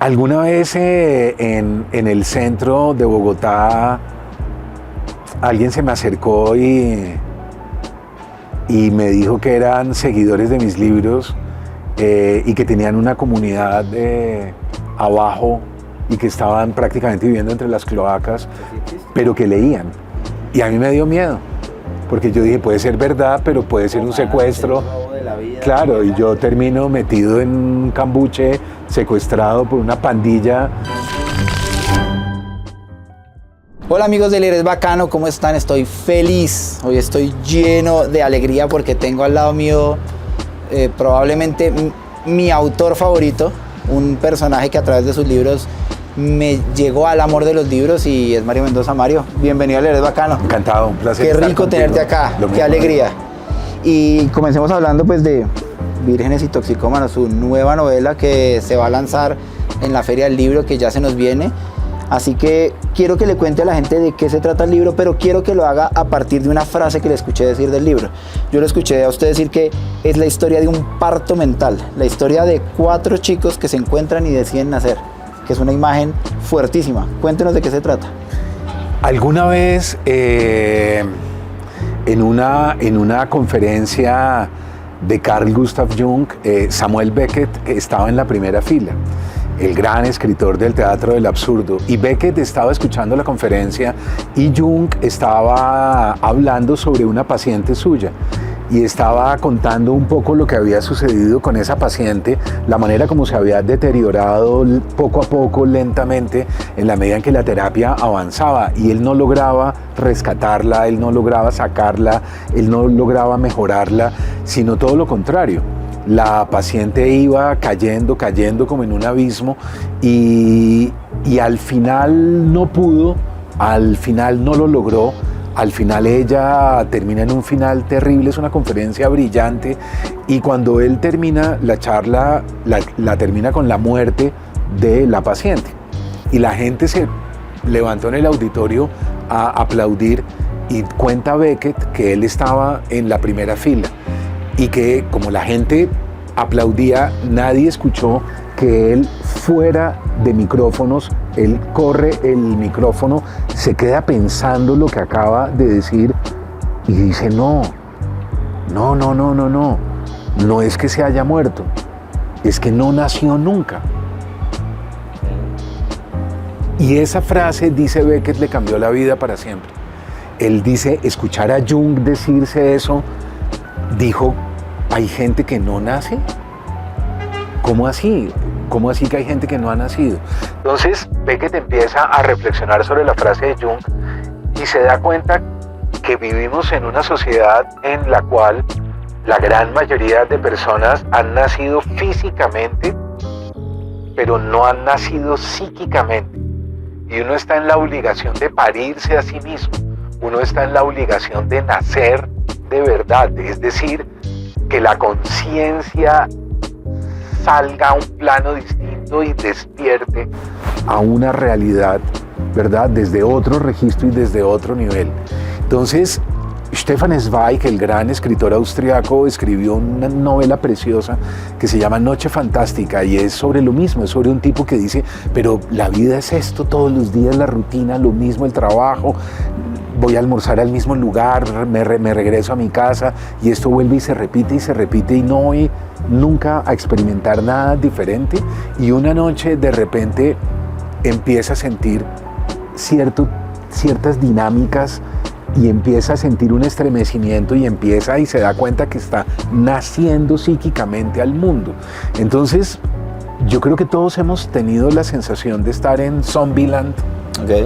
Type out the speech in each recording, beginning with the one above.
Alguna vez en el centro de Bogotá alguien se me acercó y me dijo que eran seguidores de mis libros y que tenían una comunidad abajo y que estaban prácticamente viviendo entre las cloacas, pero que leían. Y a mí me dio miedo, porque yo dije, puede ser verdad, pero puede ser un secuestro. Claro, y yo termino metido en un cambuche, secuestrado por una pandilla. Hola amigos de Leer es Bacano, ¿cómo están? Estoy feliz, hoy estoy lleno de alegría porque tengo al lado mío probablemente mi autor favorito, un personaje que a través de sus libros me llegó al amor de los libros y es Mario Mendoza. Mario, bienvenido a Leer es Bacano. Encantado, un placer. Qué rico tenerte acá, qué alegría. Y comencemos hablando pues de Vírgenes y Toxicómanos, su nueva novela que se va a lanzar en la Feria del Libro, que ya se nos viene. Así que quiero que le cuente a la gente de qué se trata el libro, pero quiero que lo haga a partir de una frase que le escuché decir del libro. Yo lo escuché a usted decir que es la historia de un parto mental, la historia de 4 chicos que se encuentran y deciden nacer, que es una imagen fuertísima. Cuéntenos de qué se trata. Alguna vez en una conferencia de Carl Gustav Jung, Samuel Beckett estaba en la primera fila, el gran escritor del teatro del absurdo, y Beckett estaba escuchando la conferencia y Jung estaba hablando sobre una paciente suya y estaba contando un poco lo que había sucedido con esa paciente, la manera como se había deteriorado poco a poco, lentamente, en la medida en que la terapia avanzaba, y él no lograba rescatarla, él no lograba sacarla, él no lograba mejorarla, sino todo lo contrario. La paciente iba cayendo como en un abismo y al final no pudo, al final no lo logró. Al final ella termina en un final terrible, es una conferencia brillante, y cuando él termina la charla, la termina con la muerte de la paciente. Y la gente se levantó en el auditorio a aplaudir, y cuenta Beckett que él estaba en la primera fila y que como la gente aplaudía, nadie escuchó que él fuera de micrófonos, él corre el micrófono, se queda pensando lo que acaba de decir y dice no es que se haya muerto, es que no nació nunca. Y esa frase, dice Beckett, le cambió la vida para siempre. Él dice, escuchar a Jung decirse eso, dijo, ¿hay gente que no nace? ¿Cómo así? ¿Cómo así que hay gente que no ha nacido? Entonces Beckett empieza a reflexionar sobre la frase de Jung y se da cuenta que vivimos en una sociedad en la cual la gran mayoría de personas han nacido físicamente, pero no han nacido psíquicamente. Y uno está en la obligación de parirse a sí mismo, uno está en la obligación de nacer de verdad, es decir, que la conciencia salga a un plano distinto y despierte a una realidad, ¿verdad? Desde otro registro y desde otro nivel. Entonces, Stefan Zweig, el gran escritor austriaco, escribió una novela preciosa que se llama Noche Fantástica, y es sobre lo mismo, es sobre un tipo que dice, pero la vida es esto todos los días, la rutina, lo mismo, el trabajo, voy a almorzar al mismo lugar, me regreso a mi casa y esto vuelve y se repite y no voy nunca a experimentar nada diferente, y una noche de repente empieza a sentir ciertas dinámicas y empieza a sentir un estremecimiento y se da cuenta que está naciendo psíquicamente al mundo. Entonces yo creo que todos hemos tenido la sensación de estar en Zombieland. Okay.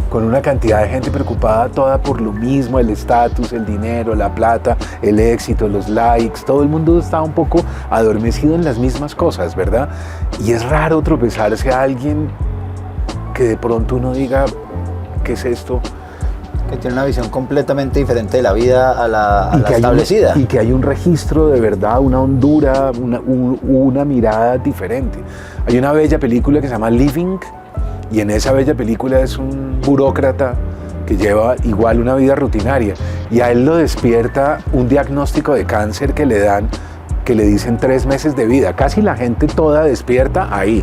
Con una cantidad de gente preocupada toda por lo mismo, el estatus, el dinero, la plata, el éxito, los likes, todo el mundo está un poco adormecido en las mismas cosas, ¿verdad? Y es raro tropezarse a alguien que de pronto uno diga, ¿qué es esto? Que tiene una visión completamente diferente de la vida a la establecida. Y que hay un registro de verdad, una hondura, una mirada diferente. Hay una bella película que se llama Living, y en esa bella película es un burócrata que lleva igual una vida rutinaria, y a él lo despierta un diagnóstico de cáncer que le dan, que le dicen 3 meses de vida. Casi la gente toda despierta ahí,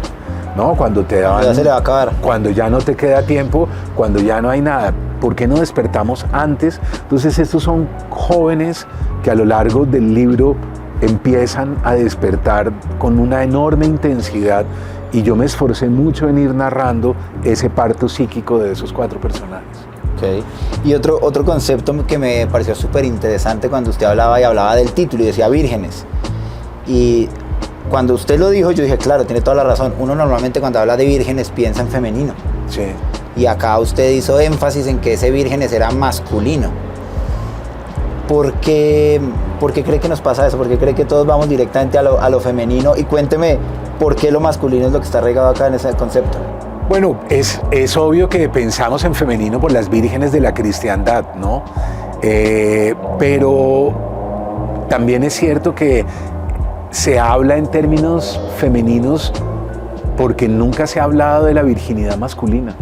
¿no? Cuando te dan, ya se le va a acabar. cuando ya no te queda tiempo, cuando ya no hay nada. ¿Por qué no despertamos antes? Entonces estos son jóvenes que a lo largo del libro empiezan a despertar con una enorme intensidad, y yo me esforcé mucho en ir narrando ese parto psíquico de esos 4 personajes. Okay. Y otro concepto que me pareció súper interesante cuando usted hablaba del título y decía vírgenes. Y cuando usted lo dijo, yo dije, claro, tiene toda la razón. Uno normalmente cuando habla de vírgenes piensa en femenino. Sí. Y acá usted hizo énfasis en que ese vírgenes era masculino. ¿Por qué cree que nos pasa eso? ¿Por qué cree que todos vamos directamente a lo femenino? Y cuénteme, ¿por qué lo masculino es lo que está arraigado acá en ese concepto? Bueno, es obvio que pensamos en femenino por las vírgenes de la cristiandad, ¿no? Pero también es cierto que se habla en términos femeninos porque nunca se ha hablado de la virginidad masculina.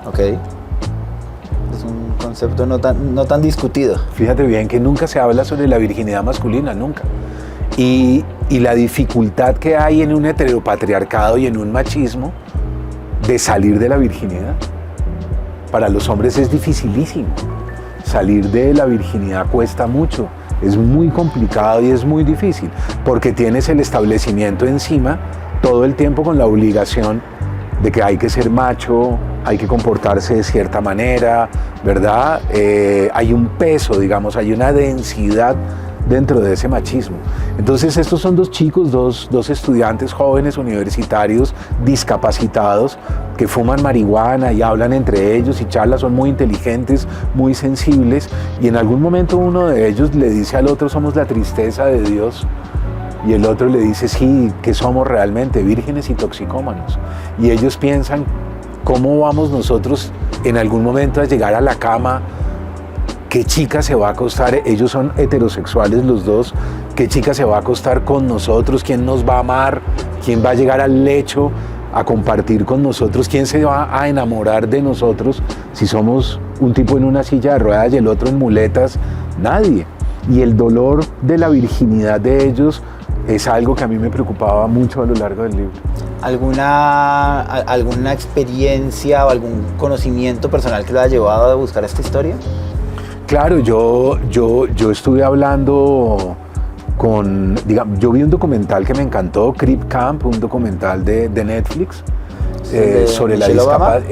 Ok. Es un concepto no tan discutido. Fíjate bien que nunca se habla sobre la virginidad masculina, nunca. Y la dificultad que hay en un heteropatriarcado y en un machismo de salir de la virginidad. Para los hombres es dificilísimo. Salir de la virginidad cuesta mucho. Es muy complicado y es muy difícil, porque tienes el establecimiento encima todo el tiempo con la obligación de que hay que ser macho, hay que comportarse de cierta manera, ¿verdad? Hay un peso, digamos, hay una densidad dentro de ese machismo. Entonces estos son 2 chicos, dos estudiantes jóvenes universitarios discapacitados que fuman marihuana y hablan entre ellos y charlan, son muy inteligentes, muy sensibles, y en algún momento uno de ellos le dice al otro, somos la tristeza de Dios, y el otro le dice, sí, que somos realmente vírgenes y toxicómanos. Y ellos piensan, ¿cómo vamos nosotros en algún momento a llegar a la cama? ¿Qué chica se va a acostar? Ellos son heterosexuales los dos. ¿Qué chica se va a acostar con nosotros? ¿Quién nos va a amar? ¿Quién va a llegar al lecho a compartir con nosotros? ¿Quién se va a enamorar de nosotros si somos un tipo en una silla de ruedas y el otro en muletas? Nadie. Y el dolor de la virginidad de ellos es algo que a mí me preocupaba mucho a lo largo del libro. ¿Alguna experiencia o algún conocimiento personal que lo haya llevado a buscar esta historia? Claro, yo estuve hablando con, digamos, yo vi un documental que me encantó, Crip Camp, un documental de Netflix, sobre la discapacidad,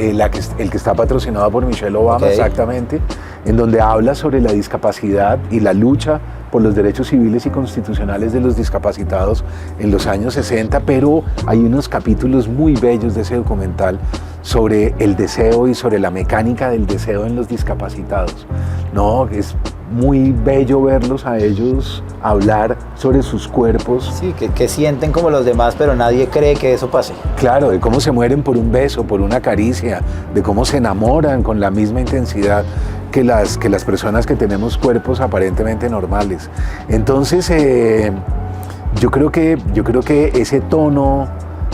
el que está patrocinado por Michelle Obama, okay. Exactamente, en donde habla sobre la discapacidad y la lucha por los derechos civiles y constitucionales de los discapacitados en los años 60, pero hay unos capítulos muy bellos de ese documental sobre el deseo y sobre la mecánica del deseo en los discapacitados. No, es muy bello verlos a ellos hablar sobre sus cuerpos. Sí, que sienten como los demás, pero nadie cree que eso pase. Claro, de cómo se mueren por un beso, por una caricia, de cómo se enamoran con la misma intensidad que las personas que tenemos cuerpos aparentemente normales. Entonces, yo creo que ese tono,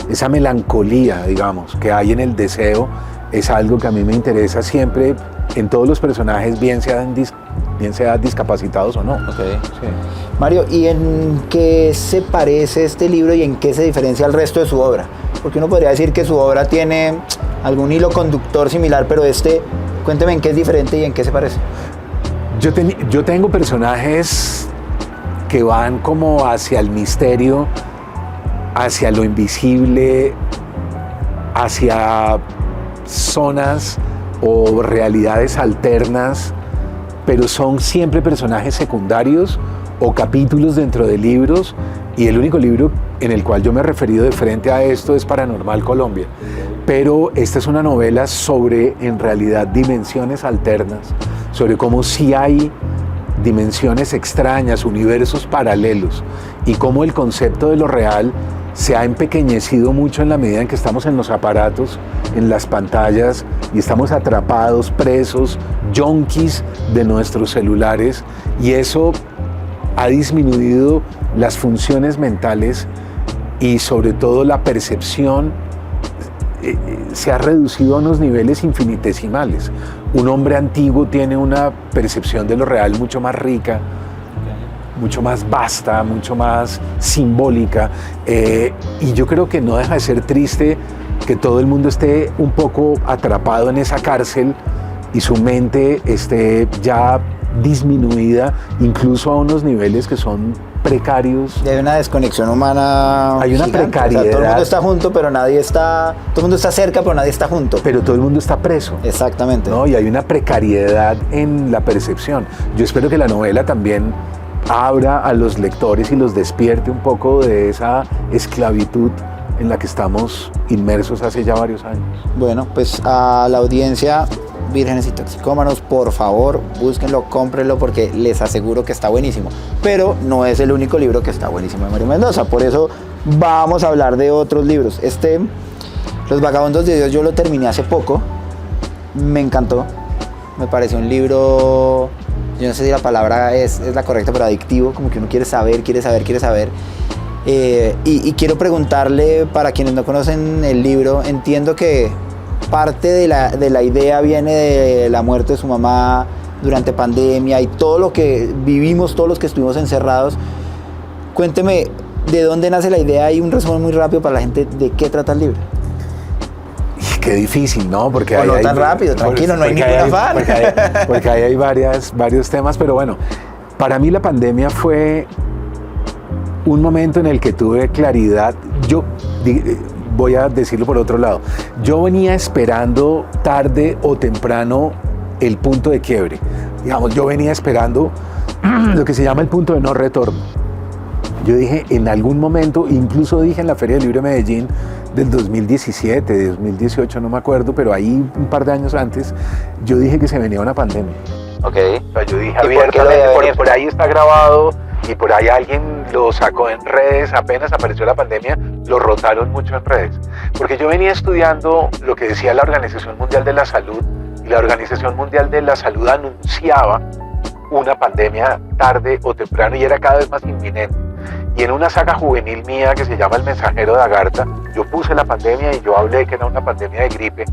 esa melancolía, digamos, que hay en el deseo, es algo que a mí me interesa siempre en todos los personajes, bien sean discapacitados o no. Okay. Sí. Mario, ¿y en qué se parece este libro y en qué se diferencia al resto de su obra? Porque uno podría decir que su obra tiene algún hilo conductor similar, pero cuénteme en qué es diferente y en qué se parece. Yo tengo personajes que van como hacia el misterio, hacia lo invisible, hacia zonas o realidades alternas, pero son siempre personajes secundarios o capítulos dentro de libros, y el único libro en el cual yo me he referido de frente a esto es Paranormal Colombia. Pero esta es una novela sobre, en realidad, dimensiones alternas, sobre cómo sí hay dimensiones extrañas, universos paralelos, y cómo el concepto de lo real se ha empequeñecido mucho en la medida en que estamos en los aparatos, en las pantallas, y estamos atrapados, presos, junkies de nuestros celulares, y eso ha disminuido las funciones mentales y sobre todo la percepción se ha reducido a unos niveles infinitesimales. Un hombre antiguo tiene una percepción de lo real mucho más rica mucho más vasta, mucho más simbólica, y yo creo que no deja de ser triste que todo el mundo esté un poco atrapado en esa cárcel y su mente esté ya disminuida, incluso a unos niveles que son precarios. Y hay una desconexión humana. Hay una gigante. precariedad. O sea, todo el mundo está junto, pero nadie está. Todo el mundo está cerca, pero nadie está junto. Pero todo el mundo está preso. Exactamente. ¿No? Y hay una precariedad en la percepción. Yo espero que la novela también abra a los lectores y los despierte un poco de esa esclavitud en la que estamos inmersos hace ya varios años. Bueno, pues a la audiencia, Vírgenes y Toxicómanos, por favor, búsquenlo, cómprenlo, porque les aseguro que está buenísimo. Pero no es el único libro que está buenísimo de Mario Mendoza, por eso vamos a hablar de otros libros. Los Vagabundos de Dios, yo lo terminé hace poco, me encantó, me pareció un libro, yo no sé si la palabra es la correcta, pero adictivo, como que uno quiere saber. Y quiero preguntarle, para quienes no conocen el libro, entiendo que parte de la idea viene de la muerte de su mamá durante pandemia y todo lo que vivimos, todos los que estuvimos encerrados. Cuénteme, ¿de dónde nace la idea? Y un resumen muy rápido para la gente de qué trata el libro. Qué difícil, ¿no? Porque no tan rápido, tranquilo, no hay ningún afán. Porque ahí hay varios temas, pero bueno, para mí la pandemia fue un momento en el que tuve claridad. Yo voy a decirlo por otro lado. Yo venía esperando tarde o temprano el punto de quiebre. Digamos, yo venía esperando lo que se llama el punto de no retorno. Yo dije en algún momento, incluso dije en la Feria del Libro de Medellín del 2017, de 2018, no me acuerdo, pero ahí un par de años antes, yo dije que se venía una pandemia. Ok. O sea, yo dije abiertamente, por ahí está grabado y por ahí alguien lo sacó en redes, apenas apareció la pandemia, lo rotaron mucho en redes. Porque yo venía estudiando lo que decía la Organización Mundial de la Salud, y la Organización Mundial de la Salud anunciaba una pandemia tarde o temprano y era cada vez más inminente. Y en una saga juvenil mía que se llama El Mensajero de Agartha, yo puse la pandemia y yo hablé que era una pandemia de gripe,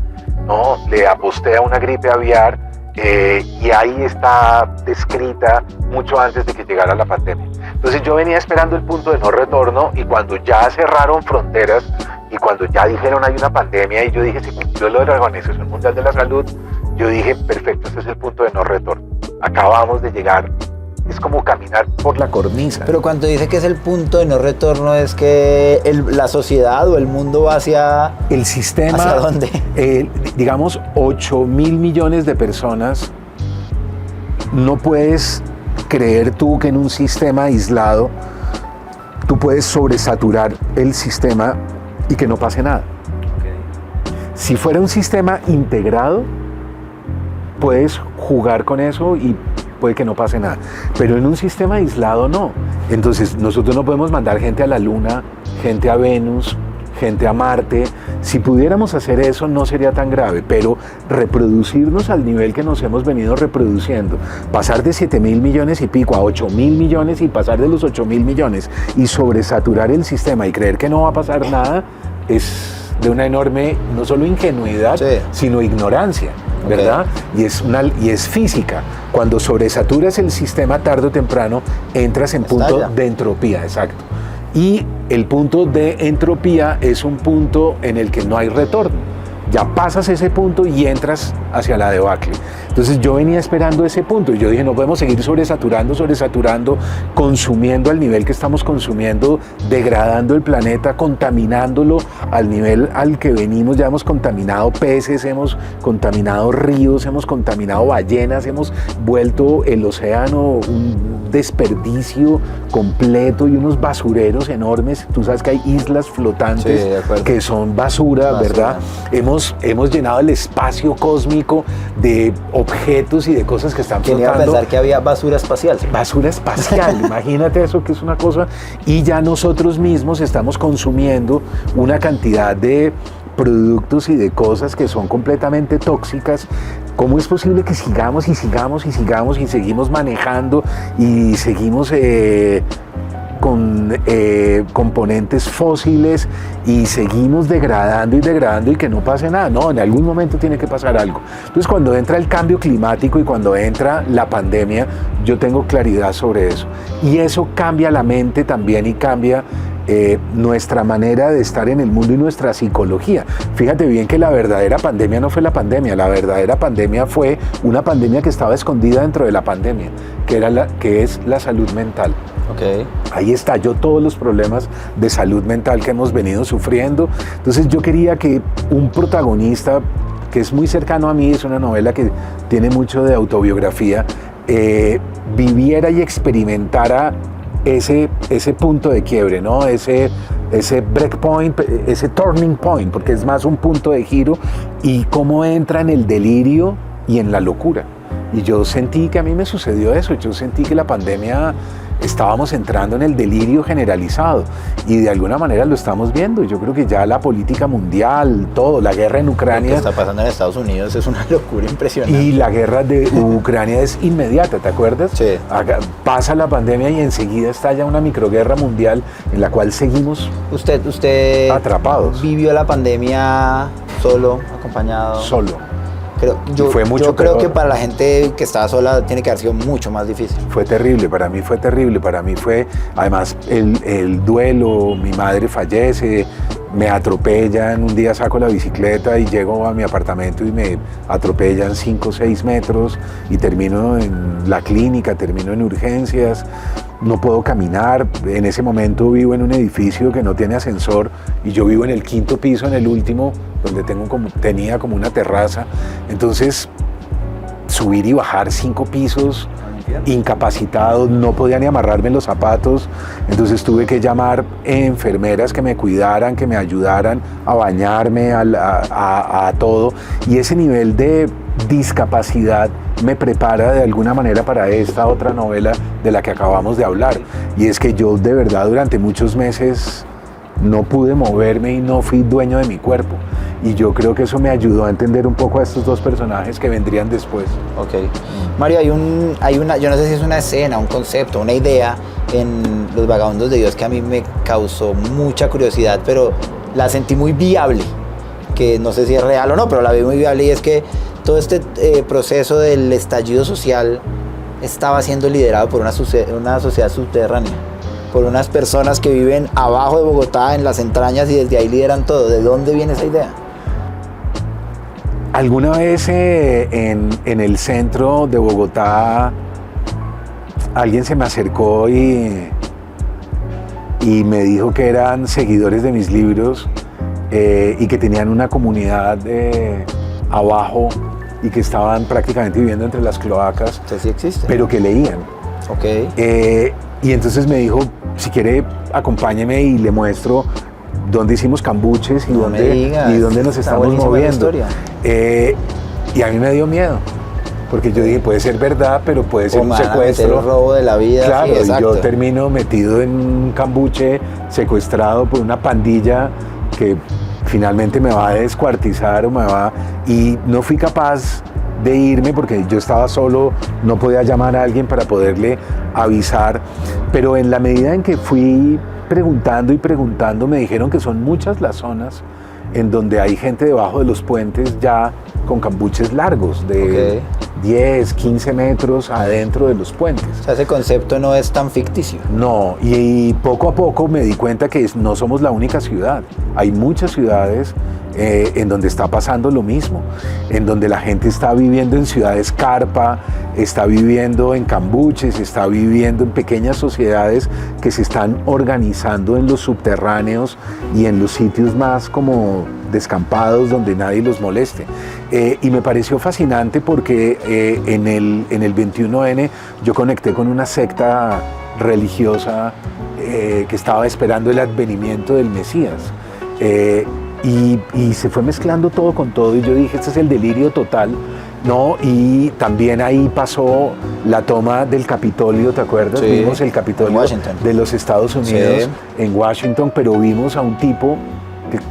¿no? Le aposté a una gripe aviar, y ahí está descrita mucho antes de que llegara la pandemia. Entonces yo venía esperando el punto de no retorno, y cuando ya cerraron fronteras y cuando ya dijeron hay una pandemia y yo dije se cumplió lo de la Organización Mundial de la Salud, yo dije perfecto, este es el punto de no retorno, acabamos de llegar. Es como caminar por la cornisa. Pero cuando dice que es el punto de no retorno, es que la sociedad o el mundo va hacia... El sistema... ¿Hacia dónde? Digamos, 8.000 millones de personas. No puedes creer tú que en un sistema aislado tú puedes sobresaturar el sistema y que no pase nada. Okay. Si fuera un sistema integrado, puedes jugar con eso y puede que no pase nada, pero en un sistema aislado no. Entonces nosotros no podemos mandar gente a la Luna, gente a Venus, gente a Marte. Si pudiéramos hacer eso no sería tan grave, pero reproducirnos al nivel que nos hemos venido reproduciendo, pasar de 7.000 millones y pico a 8.000 millones y pasar de los 8.000 millones y sobresaturar el sistema y creer que no va a pasar nada, es de una enorme, no solo ingenuidad, sí, sino ignorancia, ¿verdad? Okay. Y es física. Cuando sobresaturas el sistema tarde o temprano, entras en punto de entropía, exacto. Y el punto de entropía es un punto en el que no hay retorno. Ya pasas ese punto y entras hacia la debacle. Entonces yo venía esperando ese punto y yo dije no podemos seguir sobresaturando, consumiendo al nivel que estamos consumiendo, degradando el planeta, contaminándolo al nivel al que venimos. Ya hemos contaminado peces, hemos contaminado ríos, hemos contaminado ballenas, hemos vuelto el océano un desperdicio completo y unos basureros enormes. Tú sabes que hay islas flotantes, sí, que son basura, ¿verdad? Hemos llenado el espacio cósmico de objetos y de cosas que están flotando. Quería pensar que había basura espacial. ¿Sí? Basura espacial, imagínate eso, que es una cosa. Y ya nosotros mismos estamos consumiendo una cantidad de productos y de cosas que son completamente tóxicas. ¿Cómo es posible que sigamos y seguimos manejando y seguimos con componentes fósiles y seguimos degradando y que no pase nada. No, en algún momento tiene que pasar algo. Entonces, cuando entra el cambio climático y cuando entra la pandemia, yo tengo claridad sobre eso. Y eso cambia la mente también y cambia nuestra manera de estar en el mundo y nuestra psicología. Fíjate bien que la verdadera pandemia no fue la pandemia, la verdadera pandemia fue una pandemia que estaba escondida dentro de la pandemia, que es la salud mental. Okay. Ahí estalló todos los problemas de salud mental que hemos venido sufriendo. Entonces yo quería que un protagonista que es muy cercano a mí, es una novela que tiene mucho de autobiografía, viviera y experimentara ese punto de quiebre, ¿no? Ese breakpoint, ese turning point, porque es más un punto de giro, y cómo entra en el delirio y en la locura. Y yo sentí que a mí me sucedió eso, yo sentí que la pandemia estábamos entrando en el delirio generalizado y de alguna manera lo estamos viendo. Yo creo que ya la política mundial, todo, la guerra en Ucrania... Lo que está pasando en Estados Unidos es una locura impresionante. Y la guerra de Ucrania es inmediata, ¿te acuerdas? Sí. Pasa la pandemia y enseguida estalla una microguerra mundial en la cual seguimos ¿Usted atrapados. ¿Vivió la pandemia solo, acompañado? Solo. Yo peor. creo que para la gente que estaba sola tiene que haber sido mucho más difícil. Fue terrible, para mí fue terrible, para mí fue, además, el duelo, mi madre fallece, me atropellan, un día saco la bicicleta y llego a mi apartamento y me atropellan 5 o 6 metros y termino en la clínica, termino en urgencias, no puedo caminar. En ese momento vivo en un edificio que no tiene ascensor y yo vivo en el 5º piso, en el último, donde tenía como una terraza. Entonces, subir y bajar 5 pisos, incapacitado, no podía ni amarrarme los zapatos, entonces tuve que llamar enfermeras que me cuidaran, que me ayudaran a bañarme, a todo, y ese nivel de discapacidad me prepara de alguna manera para esta otra novela de la que acabamos de hablar, y es que yo de verdad durante muchos meses no pude moverme y no fui dueño de mi cuerpo. Y yo creo que eso me ayudó a entender un poco a estos dos personajes que vendrían después. Ok. Mario, hay una, yo no sé si es una escena, un concepto, una idea en Los Vagabundos de Dios que a mí me causó mucha curiosidad, pero la sentí muy viable, que no sé si es real o no, pero la vi muy viable, y es que todo este proceso del estallido social estaba siendo liderado por una sociedad subterránea, por unas personas que viven abajo de Bogotá, en las entrañas, y desde ahí lideran todo. ¿De dónde viene esa idea? Alguna vez en el centro de Bogotá alguien se me acercó y me dijo que eran seguidores de mis libros y que tenían una comunidad abajo y que estaban prácticamente viviendo entre las cloacas, Sí existe. pero que leían. Ok. Y entonces me dijo, si quiere acompáñeme y le muestro dónde hicimos cambuches y dónde nos estamos moviendo. Y a mí me dio miedo, porque yo dije, puede ser verdad, pero puede ser un secuestro. El robo de la vida. Claro, sí, y yo termino metido en un cambuche, secuestrado por una pandilla que finalmente me va a descuartizar y no fui capaz de irme porque yo estaba solo, no podía llamar a alguien para poderle avisar, pero en la medida en que fui preguntando y preguntando, me dijeron que son muchas las zonas en donde hay gente debajo de los puentes ya con cambuches largos de 10, 15 metros adentro de los puentes. O sea, ese concepto no es tan ficticio. No, y poco a poco me di cuenta que no somos la única ciudad. Hay muchas ciudades en donde está pasando lo mismo, en donde la gente está viviendo en ciudades carpa, está viviendo en cambuches, está viviendo en pequeñas sociedades que se están organizando en los subterráneos y en los sitios más como descampados donde nadie los moleste. Y me pareció fascinante porque en el 21N yo conecté con una secta religiosa que estaba esperando el advenimiento del Mesías. Y se fue mezclando todo con todo y yo dije, este es el delirio total, ¿no? Y también ahí pasó la toma del Capitolio, ¿te acuerdas? Sí, vimos el Capitolio de los Estados Unidos, sí, en Washington, pero vimos a un tipo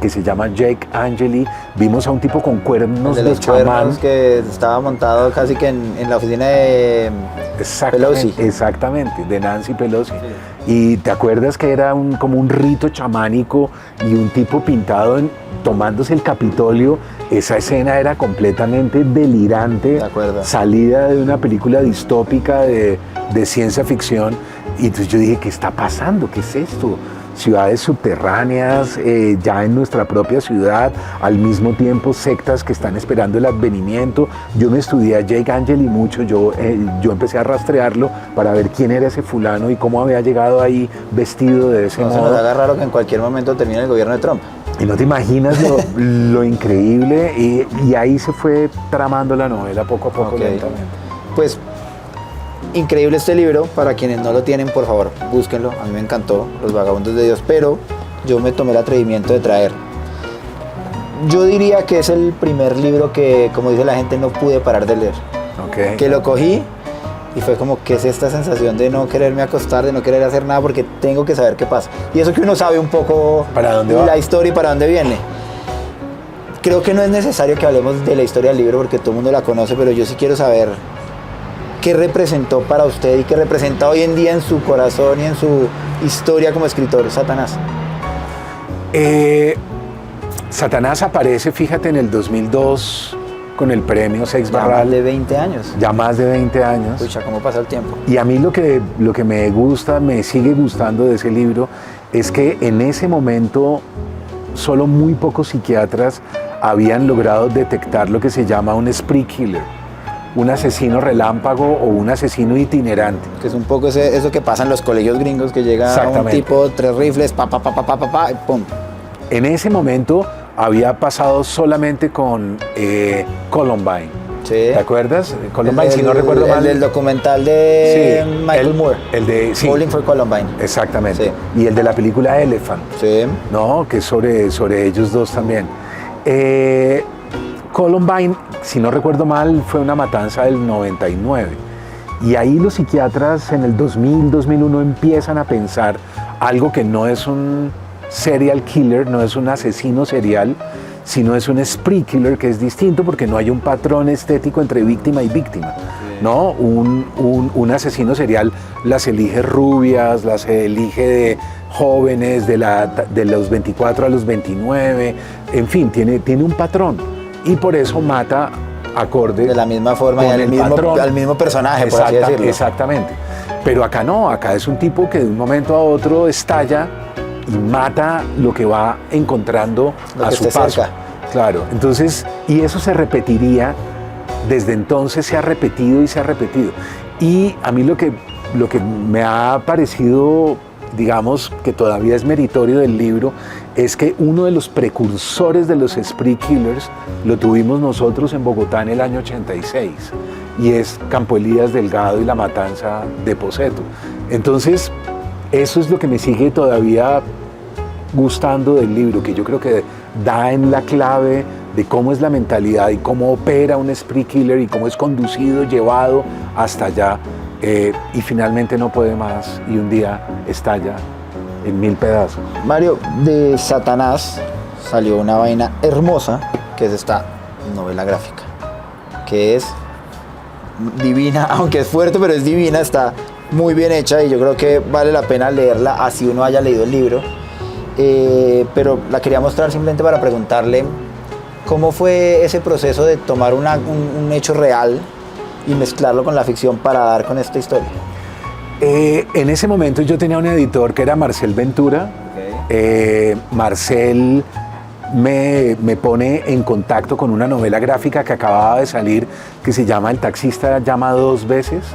que se llama Jake Angeli. Vimos a un tipo con cuernos de de los chamán. cuernos que estaba montado casi que en la oficina de Pelosi. Exactamente, de Nancy Pelosi. Sí. Y te acuerdas que era como un rito chamánico y un tipo pintado tomándose el Capitolio. Esa escena era completamente delirante, de acuerdo, salida de una película distópica de ciencia ficción. Y entonces yo dije, ¿qué está pasando? ¿Qué es esto? Ciudades subterráneas, ya en nuestra propia ciudad, al mismo tiempo sectas que están esperando el advenimiento. Yo me estudié a Jake Angeli mucho, yo empecé a rastrearlo para ver quién era ese fulano y cómo había llegado ahí vestido de ese modo. Se nos haga raro que en cualquier momento termine el gobierno de Trump. Y no te imaginas lo increíble, y ahí se fue tramando la novela poco a poco, lentamente. Pues increíble este libro, para quienes no lo tienen, por favor, búsquenlo. A mí me encantó, Los Vagabundos de Dios, pero yo me tomé el atrevimiento de traer. Yo diría que es el primer libro que, como dice la gente, no pude parar de leer. Okay. Que lo cogí y fue como, ¿qué es esta sensación de no quererme acostar, de no querer hacer nada porque tengo que saber qué pasa? Y eso que uno sabe un poco ¿para dónde va? La historia y para dónde viene. Creo que no es necesario que hablemos de la historia del libro porque todo el mundo la conoce, pero yo sí quiero saber qué representó para usted y qué representa hoy en día en su corazón y en su historia como escritor, Satanás. Satanás aparece, fíjate, en el 2002 con el premio Seix Barral. Ya más de 20 años. Ya más de 20 años. Pucha, ¿cómo pasa el tiempo? Y a mí lo que me gusta, me sigue gustando de ese libro, es que en ese momento solo muy pocos psiquiatras habían logrado detectar lo que se llama un spree killer, un asesino relámpago o un asesino itinerante. Que es un poco eso que pasa en los colegios gringos, que llega un tipo, 3 rifles, y pum. En ese momento había pasado solamente con Columbine. Sí. ¿Te acuerdas? Columbine, si no recuerdo mal. El del documental de Michael Moore. Sí. Bowling for Columbine. Exactamente. Sí. Y el de la película Elephant. Sí. ¿No? Que es sobre ellos dos también. Columbine, si no recuerdo mal, fue una matanza del 99. Y ahí los psiquiatras en el 2000, 2001 empiezan a pensar algo que no es un serial killer, no es un asesino serial, sino es un spree killer, que es distinto porque no hay un patrón estético entre víctima y víctima. ¿No? Un asesino serial las elige rubias, las elige de jóvenes, de los 24 a los 29, en fin, tiene un patrón y por eso mata acorde. De la misma forma y al mismo personaje, por así decirlo. Exactamente. Pero acá no, acá es un tipo que de un momento a otro estalla y mata lo que va encontrando a su paso. Cerca. Claro, entonces, y eso se repetiría, desde entonces se ha repetido y se ha repetido. Y a mí lo que me ha parecido, digamos, que todavía es meritorio del libro, es que uno de los precursores de los spree killers lo tuvimos nosotros en Bogotá en el año 86, y es Campo Elías Delgado y la matanza de Poseto. Entonces, eso es lo que me sigue todavía gustando del libro, que yo creo que da en la clave de cómo es la mentalidad y cómo opera un spree killer y cómo es conducido, llevado hasta allá, y finalmente no puede más y un día estalla en 1000 pedazos. Mario, de Satanás salió una vaina hermosa, que es esta novela gráfica, que es divina, aunque es fuerte, pero es divina, está muy bien hecha y yo creo que vale la pena leerla así uno haya leído el libro. Pero la quería mostrar simplemente para preguntarle cómo fue ese proceso de tomar un hecho real y mezclarlo con la ficción para dar con esta historia. En ese momento yo tenía un editor que era Marcel Ventura. Marcel me pone en contacto con una novela gráfica que acababa de salir que se llama El taxista llama 2 veces,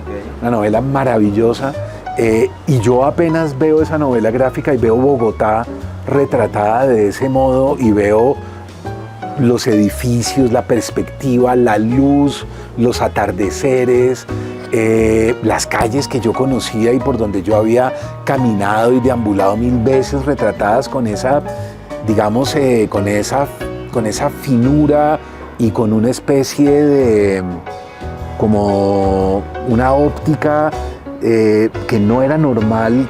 una novela maravillosa, y yo apenas veo esa novela gráfica y veo Bogotá retratada de ese modo y veo los edificios, la perspectiva, la luz, los atardeceres, las calles que yo conocía y por donde yo había caminado y deambulado 1000 veces, retratadas con esa, digamos, con esa finura y con una especie de, como una óptica que no era normal.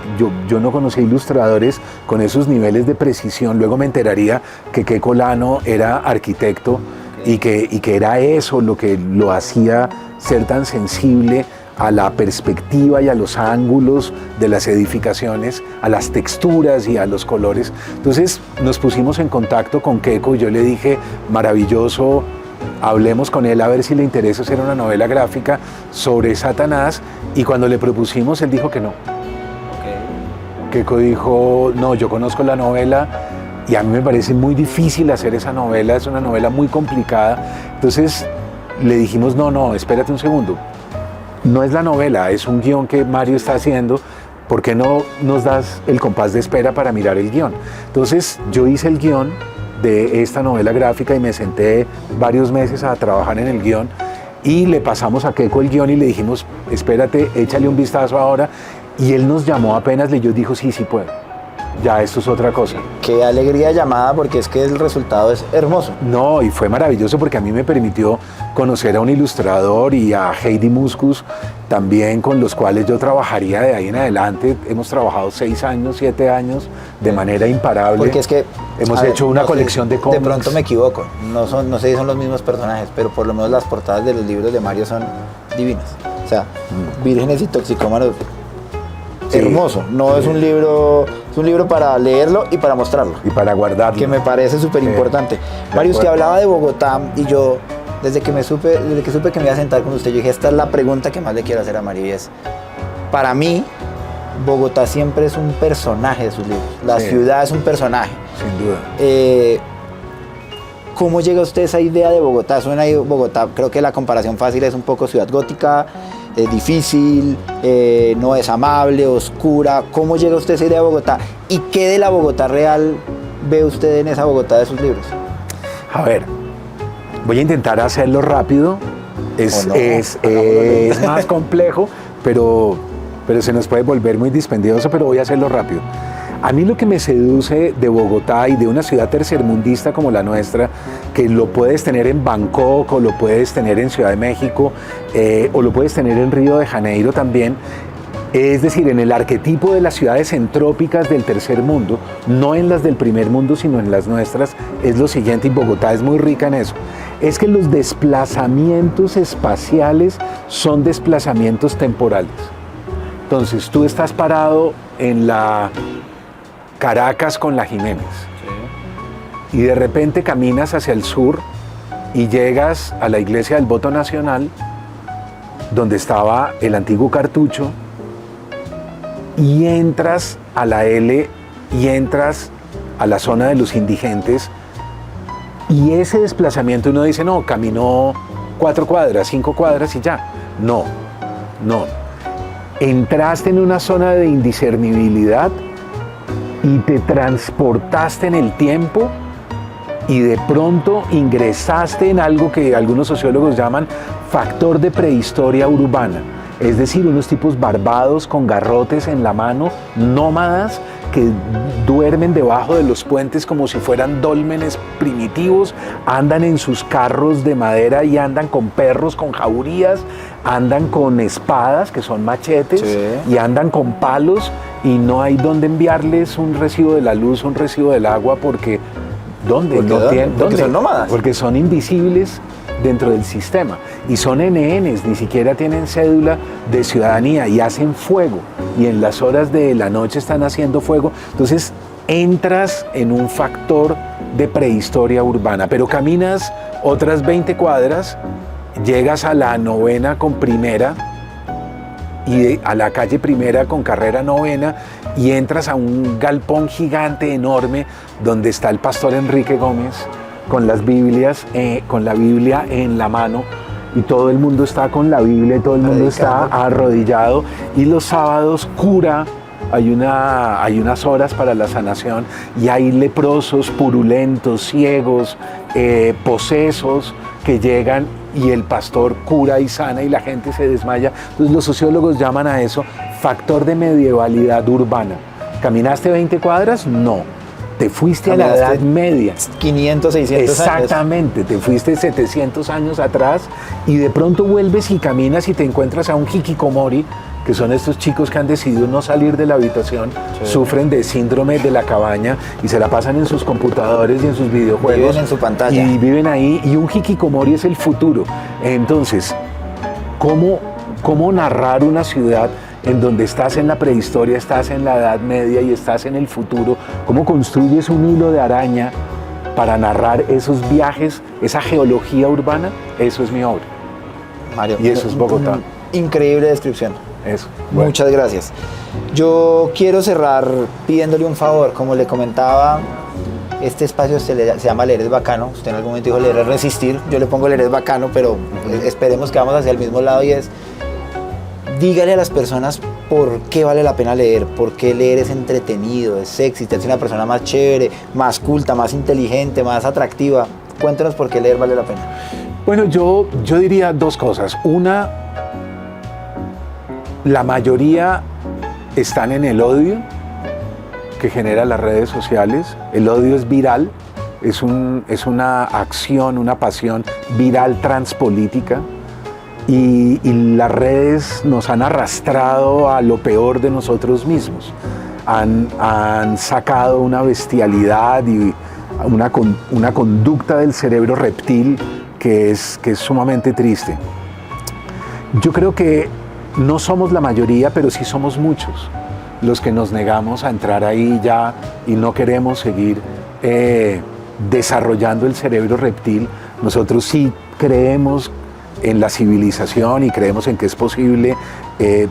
Yo no conocía ilustradores con esos niveles de precisión. Luego me enteraría que Keiko Lano era arquitecto y que era eso lo que lo hacía ser tan sensible a la perspectiva y a los ángulos de las edificaciones, a las texturas y a los colores. Entonces nos pusimos en contacto con Keiko y yo le dije, maravilloso, hablemos con él a ver si le interesa hacer una novela gráfica sobre Satanás, y cuando le propusimos él dijo que no. Keiko dijo, no, yo conozco la novela y a mí me parece muy difícil hacer esa novela, es una novela muy complicada. Entonces le dijimos, no, espérate un segundo, no es la novela, es un guión que Mario está haciendo, ¿por qué no nos das el compás de espera para mirar el guión? Entonces yo hice el guión de esta novela gráfica y me senté varios meses a trabajar en el guión, y le pasamos a Keiko el guión y le dijimos, espérate, échale un vistazo ahora, y él nos llamó apenas leyó, dijo, sí puedo, ya esto es otra cosa. Qué alegría llamada, porque es que el resultado es hermoso. No, y fue maravilloso porque a mí me permitió conocer a un ilustrador y a Heidi Muscus también, con los cuales yo trabajaría de ahí en adelante. Hemos trabajado 6 años, 7 años de manera imparable. Porque es que hemos hecho una colección de cómics. De pronto me equivoco, no sé si son los mismos personajes, pero por lo menos las portadas de los libros de Mario son divinas. O sea, Vírgenes y Toxicómanos, sí, hermoso. No es un libro, es un libro para leerlo y para mostrarlo. Y para guardarlo. Que me parece súper importante. Mario, usted hablaba de Bogotá y yo, desde que supe que me iba a sentar con usted, yo dije, esta es la pregunta que más le quiero hacer a Mario, y es, para mí, Bogotá siempre es un personaje de sus libros. La ciudad es un personaje. Sin duda. ¿Cómo llega usted a esa idea de Bogotá? Suena ahí Bogotá, creo que la comparación fácil es un poco ciudad gótica, difícil, no es amable, oscura. ¿Cómo llega usted a esa idea de Bogotá? ¿Y qué de la Bogotá real ve usted en esa Bogotá de sus libros? A ver, voy a intentar hacerlo rápido. Es más complejo, pero se nos puede volver muy dispendioso, pero voy a hacerlo rápido. A mí lo que me seduce de Bogotá y de una ciudad tercermundista como la nuestra, que lo puedes tener en Bangkok, o lo puedes tener en Ciudad de México, o lo puedes tener en Río de Janeiro también, es decir, en el arquetipo de las ciudades entrópicas del tercer mundo, no en las del primer mundo, sino en las nuestras, es lo siguiente, y Bogotá es muy rica en eso, es que los desplazamientos espaciales son desplazamientos temporales. Entonces, tú estás parado en la Caracas con la Jiménez, y de repente caminas hacia el sur y llegas a la iglesia del Voto Nacional, donde estaba el antiguo cartucho, y entras a la L y entras a la zona de los indigentes, y ese desplazamiento uno dice, no, caminó 4 cuadras, 5 cuadras y ya. No. Entraste en una zona de indiscernibilidad y te transportaste en el tiempo, y de pronto ingresaste en algo que algunos sociólogos llaman factor de prehistoria urbana, es decir, unos tipos barbados con garrotes en la mano, nómadas, que duermen debajo de los puentes como si fueran dólmenes primitivos, andan en sus carros de madera y andan con perros, con jaurías, andan con espadas, que son machetes, y andan con palos, y no hay dónde enviarles un recibo de la luz, un recibo del agua, porque ¿dónde? Porque son nómadas. Porque son invisibles dentro del sistema, y son NNs, ni siquiera tienen cédula de ciudadanía, y hacen fuego, y en las horas de la noche están haciendo fuego. Entonces entras en un factor de prehistoria urbana, pero caminas otras 20 cuadras, llegas a la 9ª con Primera, y a la calle Primera con Carrera 9ª, y entras a un galpón gigante, enorme, donde está el pastor Enrique Gómez con las Biblias, con la Biblia en la mano, y todo el mundo está con la Biblia, y todo el mundo está arrodillado, y los sábados cura, hay unas horas para la sanación, y hay leprosos, purulentos, ciegos, posesos, que llegan, y el pastor cura y sana, y la gente se desmaya. Entonces los sociólogos llaman a eso factor de medievalidad urbana. ¿Caminaste 20 cuadras? No. te fuiste a la Edad Media. 500, 600 años. Exactamente, te fuiste 700 años atrás y de pronto vuelves y caminas y te encuentras a un hikikomori, que son estos chicos que han decidido no salir de la habitación, sufren de síndrome de la cabaña y se la pasan en sus computadores y en sus videojuegos. Viven en su pantalla. Y viven ahí, y un hikikomori es el futuro. Entonces, ¿cómo narrar una ciudad en donde estás en la prehistoria, estás en la Edad Media y estás en el futuro? ¿Cómo construyes un hilo de araña para narrar esos viajes, esa geología urbana? Eso es mi obra. Mario, y eso es Bogotá. Increíble descripción. Eso. Bueno. Muchas gracias. Yo quiero cerrar pidiéndole un favor. Como le comentaba, este espacio se llama Leer es Bacano. Usted en algún momento dijo Leer es Resistir. Yo le pongo Leer es Bacano, pero esperemos que vamos hacia el mismo lado, y es: dígale a las personas por qué vale la pena leer, por qué leer es entretenido, es sexy, te hace una persona más chévere, más culta, más inteligente, más atractiva. Cuéntenos por qué leer vale la pena. Bueno, yo diría dos cosas. Una, la mayoría están en el odio que genera las redes sociales. El odio es viral, es una acción, una pasión viral transpolítica. Y las redes nos han arrastrado a lo peor de nosotros mismos. Han sacado una bestialidad y una conducta del cerebro reptil que es sumamente triste. Yo creo que no somos la mayoría, pero sí somos muchos los que nos negamos a entrar ahí ya y no queremos seguir desarrollando el cerebro reptil. Nosotros sí creemos en la civilización y creemos en que es posible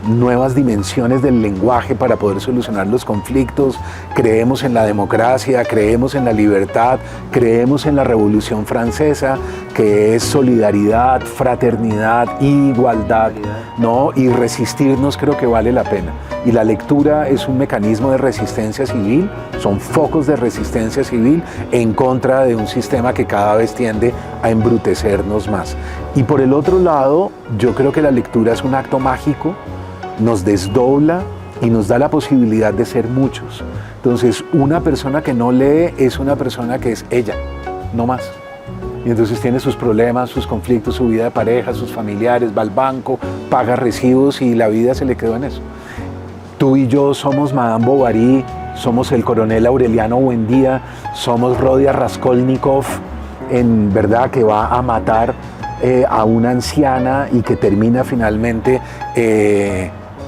nuevas dimensiones del lenguaje para poder solucionar los conflictos. Creemos en la democracia, creemos en la libertad, creemos en la Revolución Francesa, que es solidaridad, fraternidad, igualdad, ¿no? Y resistirnos creo que vale la pena. Y la lectura es un mecanismo de resistencia civil, son focos de resistencia civil en contra de un sistema que cada vez tiende a embrutecernos más. Y por el otro lado, yo creo que la lectura es un acto mágico, nos desdobla y nos da la posibilidad de ser muchos. Entonces, una persona que no lee es una persona que es ella, no más. Y entonces tiene sus problemas, sus conflictos, su vida de pareja, sus familiares, va al banco, paga recibos y la vida se le quedó en eso. Tú y yo somos Madame Bovary, somos el coronel Aureliano Buendía, somos Rodia Raskolnikov, en verdad, que va a matar a una anciana y que termina finalmente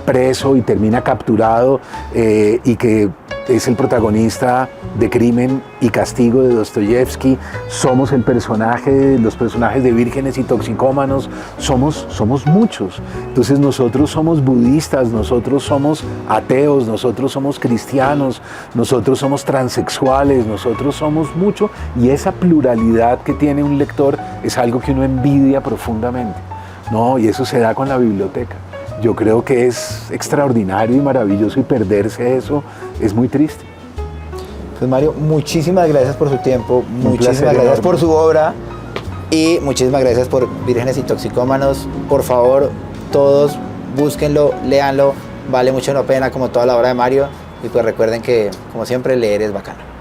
preso y termina capturado y que es el protagonista de Crimen y Castigo de Dostoyevsky. Somos los personajes de Vírgenes y Toxicómanos, somos muchos. Entonces nosotros somos budistas, nosotros somos ateos, nosotros somos cristianos, nosotros somos transexuales, nosotros somos mucho, y esa pluralidad que tiene un lector es algo que uno envidia profundamente, ¿no? Y eso se da con la biblioteca. Yo creo que es extraordinario y maravilloso, y perderse eso es muy triste. Pues Mario, muchísimas gracias por su tiempo, muchísimas gracias por su obra y muchísimas gracias por Vírgenes y Toxicómanos. Por favor, todos búsquenlo, léanlo, vale mucho la pena como toda la obra de Mario, y pues recuerden que, como siempre, leer es bacano.